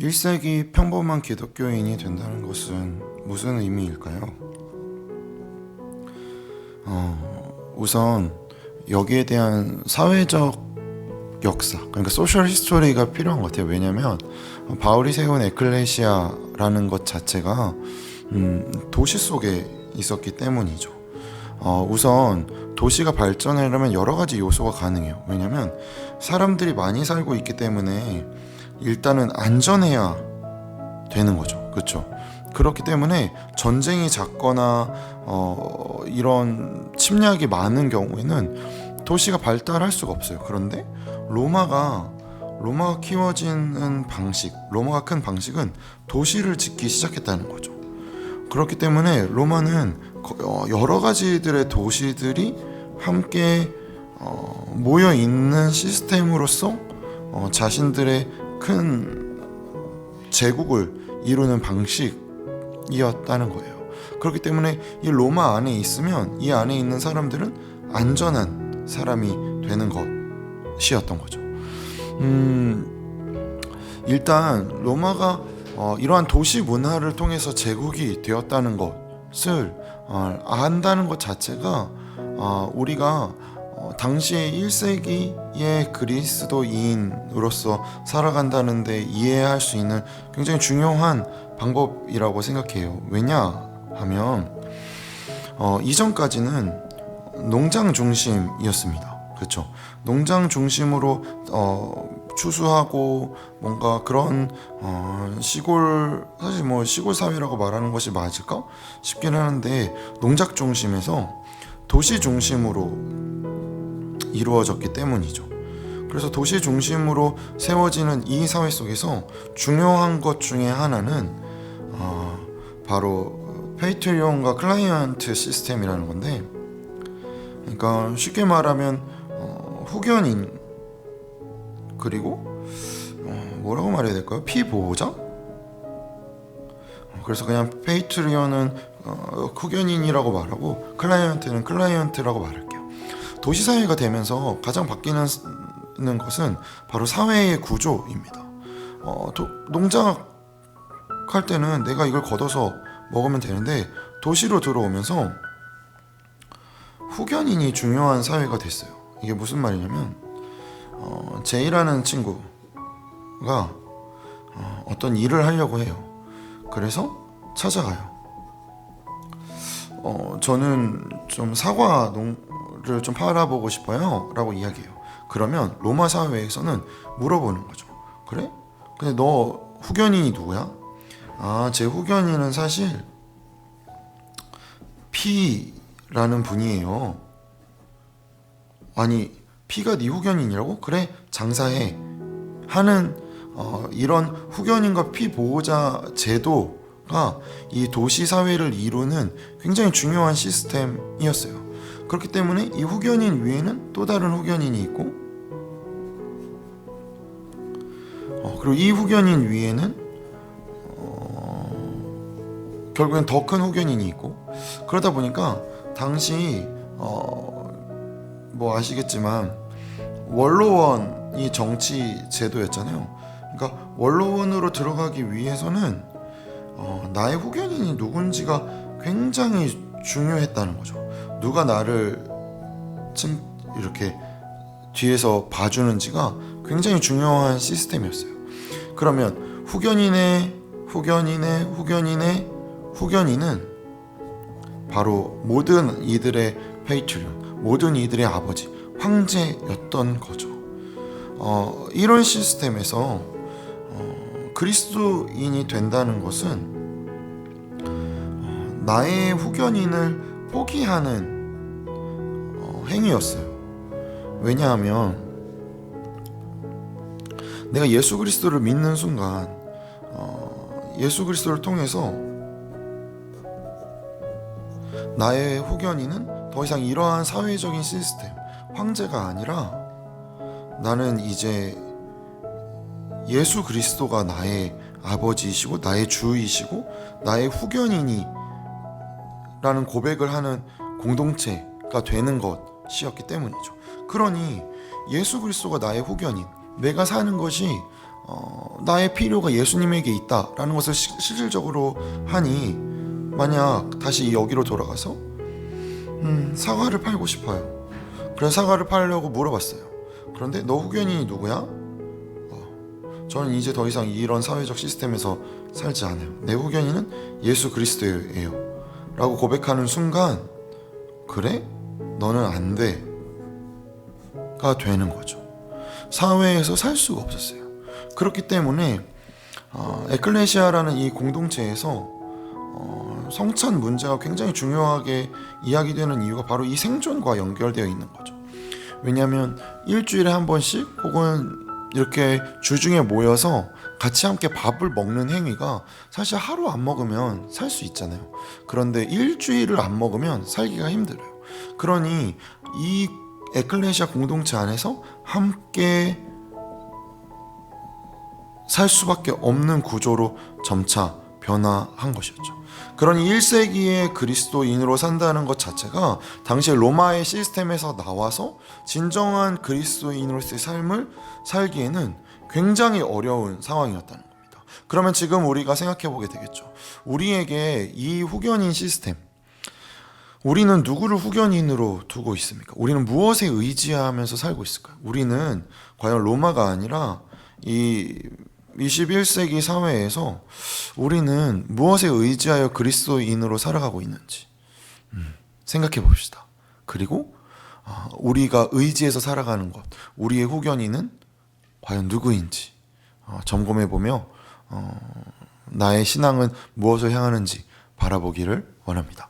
1세기 평범한 기독교인이 된다는 것은 무슨 의미일까요? 우선 여기에 대한 사회적 역사, 그러니까 소셜 히스토리가 필요한 것 같아요. 왜냐하면 바울이 세운 에클레시아라는 것 자체가 도시 속에 있었기 때문이죠. 우선 도시가 발전하려면 여러 가지 요소가 가능해요. 왜냐하면 사람들이 많이 살고 있기 때문에 일단은 안전해야 되는 거죠. 그렇죠? 그렇기 때문에 전쟁이 잦거나 이런 침략이 많은 경우에는 도시가 발달할 수가 없어요. 그런데 로마가 키워지는 방식, 로마가 큰 방식은 도시를 짓기 시작했다는 거죠. 그렇기 때문에 로마는 여러 가지들의 도시들이 함께 모여 있는 시스템으로서 자신들의 큰 제국을 이루는 방식이었다는 거예요. 그렇기 때문에 이 로마 안에 있으면 이 안에 있는 사람들은 안전한 사람이 되는 것이었던 거죠. 일단 로마가 이러한 도시 문화를 통해서 제국이 되었다는 것을 안다는 것 자체가 우리가 당시의 1세기의 그리스도인으로서 살아간다는 데 이해할 수 있는 굉장히 중요한 방법이라고 생각해요. 왜냐하면 이전까지는 농장 중심이었습니다. 그렇죠? 농장 중심으로 추수하고 뭔가 그런 사실 뭐 시골 사회라고 말하는 것이 맞을까 싶긴 하는데, 농작 중심에서 도시 중심으로 이루어졌기 때문이죠. 그래서 도시 중심으로 세워지는 이 사회 속에서 중요한 것 중에 하나는 바로 페이트리온과 클라이언트 시스템이라는 건데, 그러니까 쉽게 말하면 후견인, 그리고 뭐라고 말해야 될까요? 피보호자? 그래서 그냥 페이트리온은 후견인이라고 말하고 클라이언트는 클라이언트라고 말할게요. 도시사회가 되면서 가장 바뀌는 것은 바로 사회의 구조입니다. 농작할 때는 내가 이걸 걷어서 먹으면 되는데, 도시로 들어오면서 후견인이 중요한 사회가 됐어요. 이게 무슨 말이냐면 제이라는 친구가 어떤 일을 하려고 해요. 그래서 찾아가요. 저는 좀 사과를 좀 팔아보고 싶어요 라고 이야기해요. 그러면 로마 사회에서는 물어보는 거죠. 그래? 근데 너 후견인이 누구야? 제 후견인은 사실 P라는 분이에요. 아니, P가 네 후견인이라고? 그래, 장사해 하는 이런 후견인과 피보호자 제도가 이 도시 사회를 이루는 굉장히 중요한 시스템이었어요. 그렇기 때문에 이 후견인 위에는 또 다른 후견인이 있고, 그리고 이 후견인 위에는 결국엔 더 큰 후견인이 있고, 그러다 보니까 당시 뭐 아시겠지만 원로원이 정치 제도였잖아요. 그러니까 원로원으로 들어가기 위해서는 나의 후견인이 누군지가 굉장히 중요했다는 거죠. 누가 나를 이렇게 뒤에서 봐주는지가 굉장히 중요한 시스템이었어요. 그러면 후견인의 후견인은 바로 모든 이들의 페이트리온, 모든 이들의 아버지, 황제였던 거죠. 이런 시스템에서 그리스도인이 된다는 것은 나의 후견인을 포기하는 행위였어요. 왜냐하면 내가 예수 그리스도를 믿는 순간 예수 그리스도를 통해서 나의 후견인은 더 이상 이러한 사회적인 시스템, 황제가 아니라 나는 이제 예수 그리스도가 나의 아버지이시고 나의 주이시고 나의 후견인이 라는 고백을 하는 공동체가 되는 것이었기 때문이죠. 그러니 예수 그리스도가 나의 후견인, 내가 사는 것이 나의 필요가 예수님에게 있다라는 것을 실질적으로 하니 만약 다시 여기로 돌아가서 사과를 팔고 싶어요. 그래서 사과를 팔려고 물어봤어요. 그런데 너 후견인이 누구야? 저는 이제 더 이상 이런 사회적 시스템에서 살지 않아요. 내 후견인은 예수 그리스도예요 라고 고백하는 순간 그래? 너는 안 돼 가 되는 거죠. 사회에서 살 수가 없었어요. 그렇기 때문에 에클레시아라는 이 공동체에서 성찬 문제가 굉장히 중요하게 이야기되는 이유가 바로 이 생존과 연결되어 있는 거죠. 왜냐하면 일주일에 한 번씩 혹은 이렇게 주중에 모여서 같이 함께 밥을 먹는 행위가 사실 하루 안 먹으면 살 수 있잖아요. 그런데 일주일을 안 먹으면 살기가 힘들어요. 그러니 이 에클레시아 공동체 안에서 함께 살 수밖에 없는 구조로 점차 변화한 것이었죠. 그러니 1세기의 그리스도인으로 산다는 것 자체가 당시 로마의 시스템에서 나와서 진정한 그리스도인으로서의 삶을 살기에는 굉장히 어려운 상황이었다는 겁니다. 그러면 지금 우리가 생각해 보게 되겠죠. 우리에게 이 후견인 시스템, 우리는 누구를 후견인으로 두고 있습니까? 우리는 무엇에 의지하면서 살고 있을까요? 우리는 과연 로마가 아니라 이 21세기 사회에서 우리는 무엇에 의지하여 그리스도인으로 살아가고 있는지 생각해 봅시다. 그리고 우리가 의지해서 살아가는 것, 우리의 후견인은 과연 누구인지 점검해 보며 나의 신앙은 무엇을 향하는지 바라보기를 원합니다.